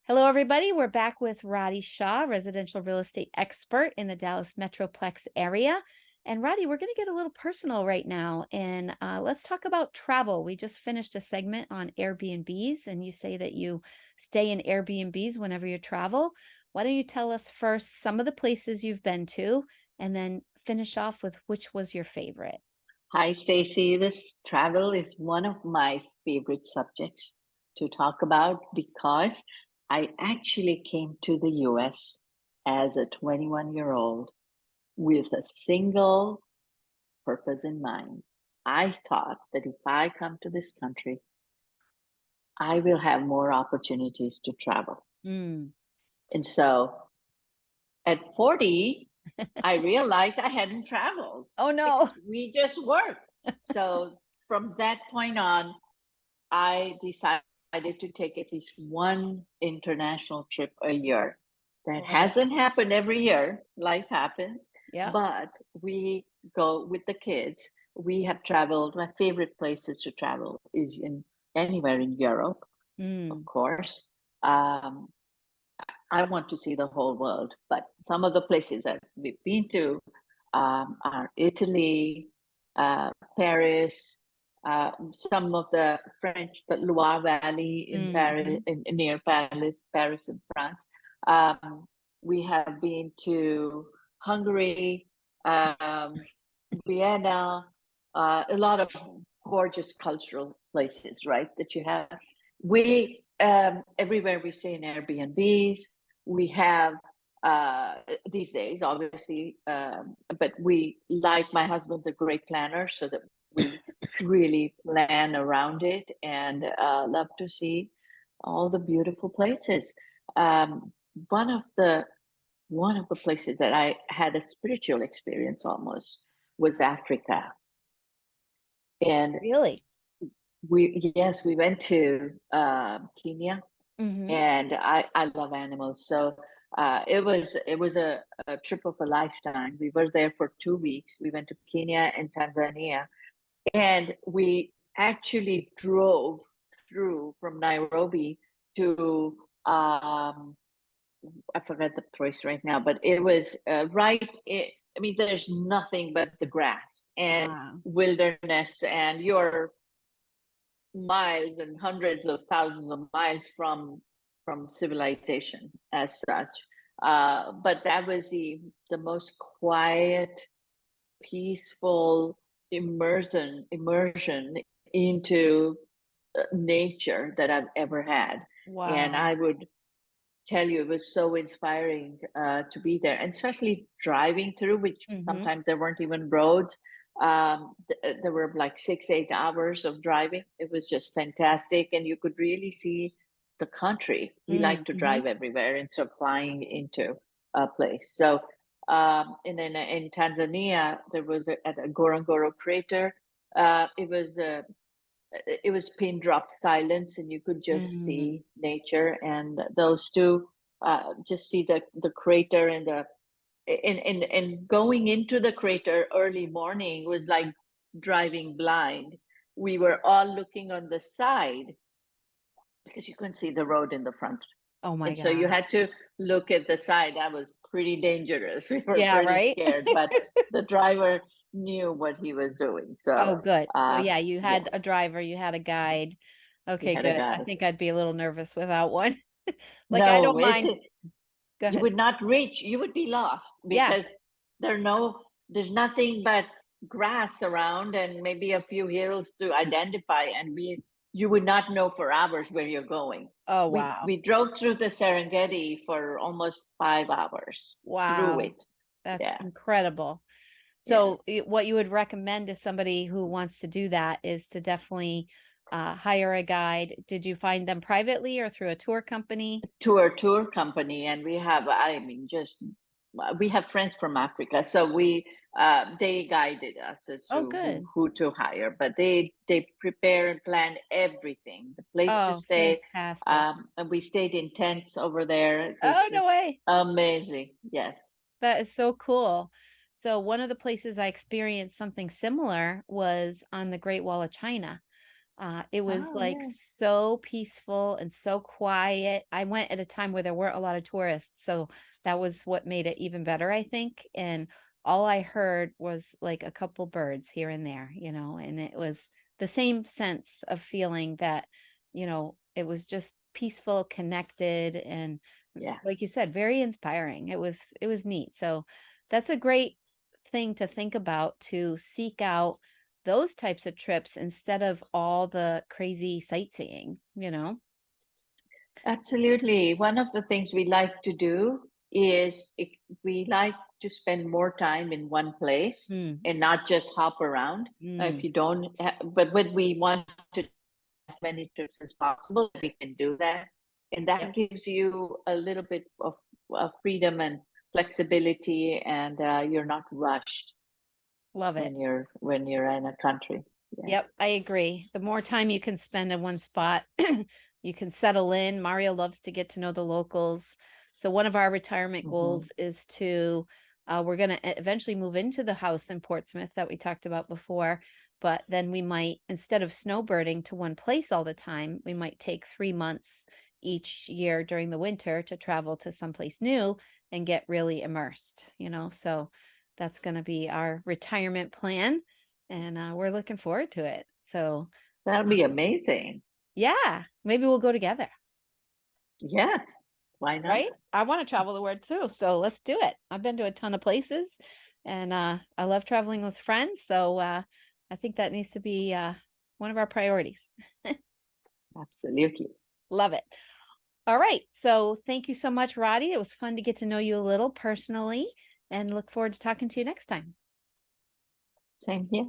Hello, everybody. We're back with Radhi Shah, residential real estate expert in the Dallas Metroplex area. And Radhi, we're going to get a little personal right now, and let's talk about travel. We just finished a segment on Airbnbs, and you say that you stay in Airbnbs whenever you travel. Why don't you tell us first some of the places you've been to, and then finish off with which was your favorite? Hi, Stacy. This travel is one of my favorite subjects to talk about because I actually came to the US as a 21-year-old with a single purpose in mind. I thought that if I come to this country, I will have more opportunities to travel. Mm. And so at 40, I realized I hadn't traveled Oh, because no. we just worked. So from that point on, I decided to take at least one international trip a year. That Love it. hasn't happened every year. Life happens, Yeah. but we go with the kids. We have traveled. My favorite places to travel is in anywhere in Europe, of Mm. course. Um, I want to see the whole world, but some of the places that we've been to are Italy, Paris, some of the French, the Loire Valley in Paris, Mhm. near Paris in France. Um, we have been to Hungary, um, Vienna, a lot of gorgeous cultural places, right? That you have. We everywhere we stay in Airbnbs. We have these days, obviously, but we like my husband's a great planner, so that we really plan around it and love to see all the beautiful places. Um, one of the one of the places that I had a spiritual experience almost was Africa, and Really? we went to Kenya, Hmm. and I love animals, so it was a trip of a lifetime. We were there for 2 weeks. We went to Kenya and Tanzania, and we actually drove through from Nairobi to I forget the place right now, but it was I mean, there's nothing but the grass and Wow. wilderness, and you're miles and hundreds of thousands of miles from civilization as such. But that was the most quiet, peaceful immersion into nature that I've ever had, and Wow. I would tell you it was so inspiring to be there, and especially driving through, which Hmm. sometimes there weren't even roads. There were like 6 8 hours of driving. It was just fantastic, and you could really see the country. We like to Hmm. drive everywhere instead of flying into a place. So and then in Tanzania there was at a Gorongoro crater. It was pin drop silence, and you could just Mm. see nature, and those two just see the crater, and the and going into the crater early morning was like driving blind. We were all looking on the side because you couldn't see the road in the front, Oh my and so you God. had to look at the side. That was pretty dangerous. We were Yeah, pretty right? scared, but the driver knew what he was doing. Oh, So good. So yeah, you yeah, had a driver, you had a guide. we Okay, had a good. I guide. think I'd be a little nervous without one. Like I No, don't mind. Go you ahead. would not reach. You would be lost Yeah. because there's nothing but grass around and maybe a few hills to identify, and you would not know for hours where you're going. Oh, we wow. we drove through the Serengeti for almost 5 hours through Wow. it. That's Yeah, incredible. yeah. So what you would recommend to somebody who wants to do that is to definitely hire a guide. Did you find them privately or through a tour company? Tour company, and we have, I mean, just we have friends from Africa, so we they guided us as Oh, to good. who to hire, but they prepare and plan everything, the place to Oh, stay. fantastic. And we stayed in tents over there. It Oh, was no just way. amazing. Yes. That is so cool. So one of the places I experienced something similar was on the Great Wall of China. It was Oh, like yeah. so peaceful and so quiet. I went at a time where there weren't a lot of tourists, so that was what made it even better, I think. And all I heard was like a couple birds here and there, and it was the same sense of feeling that, it was just peaceful, connected, and Yeah. like you said, very inspiring. It was neat. So that's a great thing to think about, to seek out those types of trips instead of all the crazy sightseeing. Absolutely. One of the things we like to do is we like to spend more time in one place Mm, and not just hop around. If mm, you don't, but when we want to do as many trips as possible, we can do that. And yep, that gives you a little bit of freedom and flexibility, and you're not rushed love it. when you're in a country. Yeah. Yep, I agree. The more time you can spend in one spot, you can settle in. Mario loves to get to know the locals. So one of our retirement Hmm. goals is to we're going to eventually move into the house in Portsmouth that we talked about before, but then we might, instead of snowbirding to one place all the time, we might take 3 months each year during the winter to travel to someplace new and get really immersed. So that's going to be our retirement plan, and we're looking forward to it. So, That'll be amazing. yeah, maybe we'll go together, Yes. Why not? right? I want to travel the world too, so let's do it. I've been to a ton of places, and I love traveling with friends. So, I think that needs to be one of our priorities. Absolutely. Love it. All right. So, thank you so much, Roddy. It was fun to get to know you a little personally, and look forward to talking to you next time. Same here.